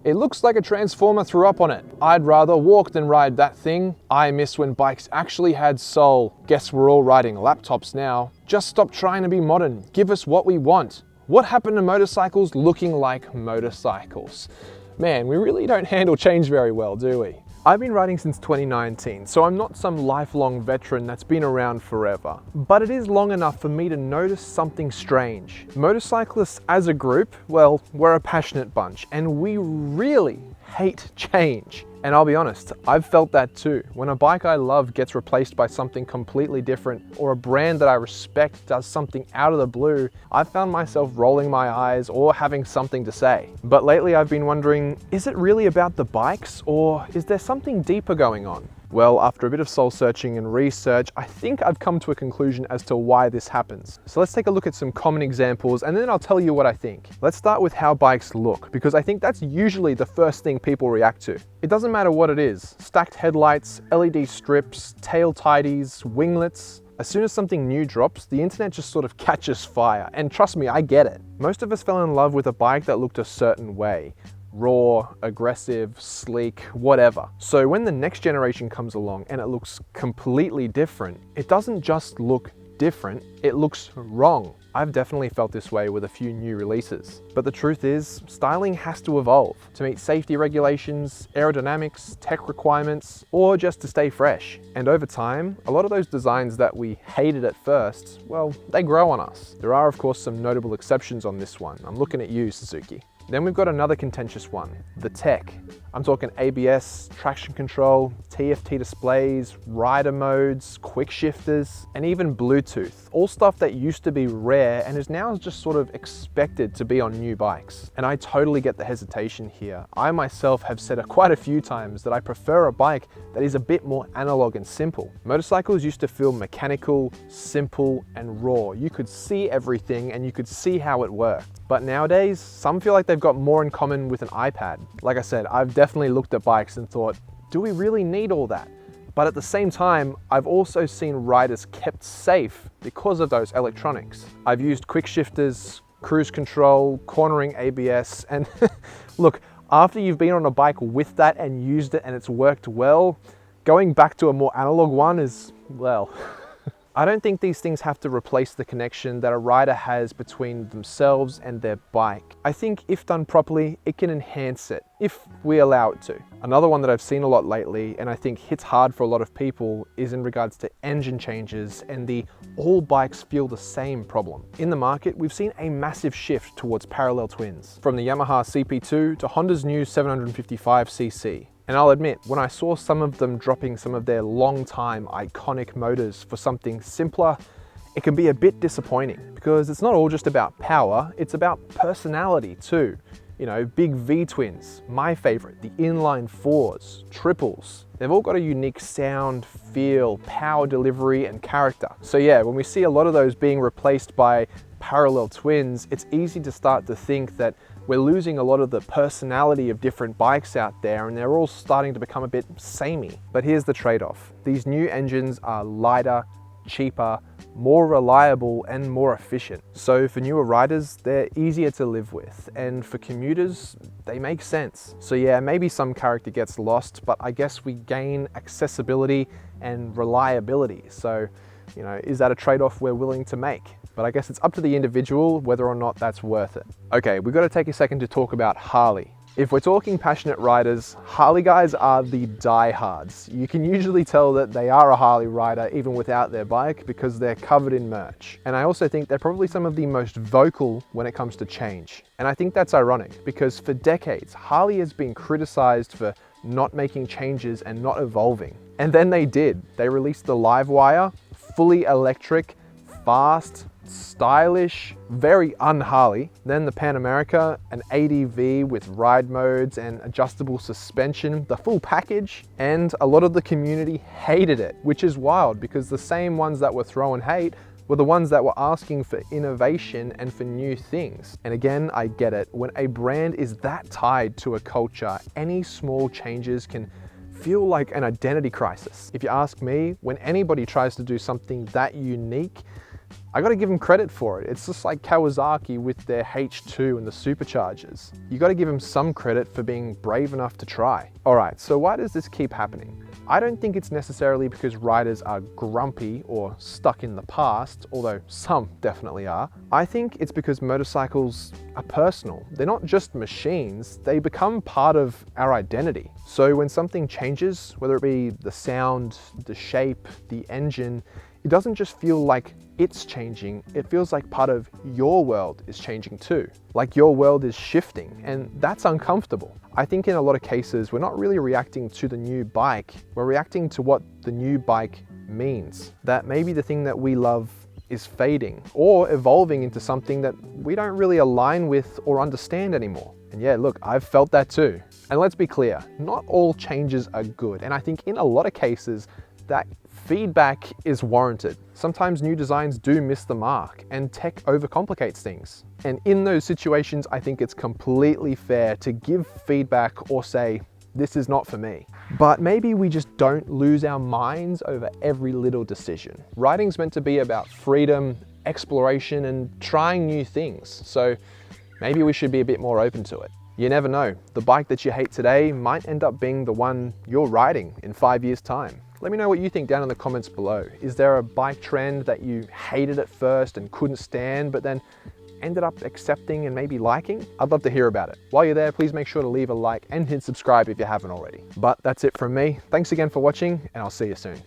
It looks like a transformer threw up on it. I'd rather walk than ride that thing. I miss when bikes actually had soul. Guess we're all riding laptops now. Just stop trying to be modern. Give us what we want. What happened to motorcycles looking like motorcycles? Man, we really don't handle change very well, do we? I've been riding since 2019, so I'm not some lifelong veteran that's been around forever. But it is long enough for me to notice something strange. Motorcyclists as a group, well, we're a passionate bunch, and we really hate change. And I'll be honest, I've felt that too. When a bike I love gets replaced by something completely different, or a brand that I respect does something out of the blue, I've found myself rolling my eyes or having something to say. But lately I've been wondering, is it really about the bikes, or is there something deeper going on? Well, after a bit of soul searching and research, I think I've come to a conclusion as to why this happens. So let's take a look at some common examples and then I'll tell you what I think. Let's start with how bikes look, because I think that's usually the first thing people react to. It doesn't matter what it is, stacked headlights, LED strips, tail tidies, winglets. As soon as something new drops, the internet just sort of catches fire. And trust me, I get it. Most of us fell in love with a bike that looked a certain way. Raw, aggressive, sleek, whatever. So when the next generation comes along and it looks completely different, it doesn't just look different, it looks wrong. I've definitely felt this way with a few new releases. But the truth is, styling has to evolve to meet safety regulations, aerodynamics, tech requirements, or just to stay fresh. And over time, a lot of those designs that we hated at first, well, they grow on us. There are of course some notable exceptions on this one. I'm looking at you, Suzuki. Then we've got another contentious one, the tech. I'm talking ABS, traction control, TFT displays, rider modes, quick shifters, and even Bluetooth. All stuff that used to be rare and is now just sort of expected to be on new bikes. And I totally get the hesitation here. I myself have said quite a few times that I prefer a bike that is a bit more analog and simple. Motorcycles used to feel mechanical, simple, and raw. You could see everything and you could see how it worked. But nowadays, some feel like they've got more in common with an iPad. Like I said, I've definitely looked at bikes and thought, do we really need all that? But at the same time, I've also seen riders kept safe because of those electronics. I've used quick shifters, cruise control, cornering ABS, and look, after you've been on a bike with that and used it and it's worked well, going back to a more analog one is, well, I don't think these things have to replace the connection that a rider has between themselves and their bike. I think if done properly, it can enhance it, if we allow it to. Another one that I've seen a lot lately, and I think hits hard for a lot of people, is in regards to engine changes and the all bikes feel the same problem. In the market, we've seen a massive shift towards parallel twins, from the Yamaha CP2 to Honda's new 755cc. And I'll admit, when I saw some of them dropping some of their long-time iconic motors for something simpler, it can be a bit disappointing because it's not all just about power, it's about personality too. You know, big V-twins, my favorite, the inline fours, triples. They've all got a unique sound, feel, power delivery, and character. So yeah, when we see a lot of those being replaced by parallel twins, it's easy to start to think that we're losing a lot of the personality of different bikes out there and they're all starting to become a bit samey. But here's the trade-off. These new engines are lighter, cheaper, more reliable and more efficient. So for newer riders, they're easier to live with, and for commuters, they make sense. So yeah, maybe some character gets lost, but I guess we gain accessibility and reliability. So, you know, is that a trade-off we're willing to make? But I guess it's up to the individual whether or not that's worth it. Okay, we've got to take a second to talk about Harley. If we're talking passionate riders, Harley guys are the diehards. You can usually tell that they are a Harley rider even without their bike because they're covered in merch. And I also think they're probably some of the most vocal when it comes to change. And I think that's ironic because for decades, Harley has been criticized for not making changes and not evolving. And then they did. They released the LiveWire, fully electric, fast, stylish, very un-Harley. Then the Pan America, an ADV with ride modes and adjustable suspension, the full package. And a lot of the community hated it, which is wild because the same ones that were throwing hate were the ones that were asking for innovation and for new things. And again, I get it. When a brand is that tied to a culture, any small changes can feel like an identity crisis. If you ask me, when anybody tries to do something that unique, I gotta give them credit for it. It's just like Kawasaki with their H2 and the superchargers. You gotta give them some credit for being brave enough to try. All right, so why does this keep happening? I don't think it's necessarily because riders are grumpy or stuck in the past, although some definitely are. I think it's because motorcycles are personal. They're not just machines, they become part of our identity. So when something changes, whether it be the sound, the shape, the engine, it doesn't just feel like it's changing, it feels like part of your world is changing too. Like your world is shifting, and that's uncomfortable. I think in a lot of cases, we're not really reacting to the new bike, we're reacting to what the new bike means. That maybe the thing that we love is fading or evolving into something that we don't really align with or understand anymore. And yeah, look, I've felt that too. And let's be clear, not all changes are good. And I think in a lot of cases, that feedback is warranted. Sometimes new designs do miss the mark and tech overcomplicates things. And in those situations, I think it's completely fair to give feedback or say, this is not for me. But maybe we just don't lose our minds over every little decision. Riding's meant to be about freedom, exploration, and trying new things. So maybe we should be a bit more open to it. You never know, the bike that you hate today might end up being the one you're riding in 5 years' time. Let me know what you think down in the comments below. Is there a bike trend that you hated at first and couldn't stand, but then ended up accepting and maybe liking? I'd love to hear about it. While you're there, please make sure to leave a like and hit subscribe if you haven't already. But that's it from me. Thanks again for watching, and I'll see you soon.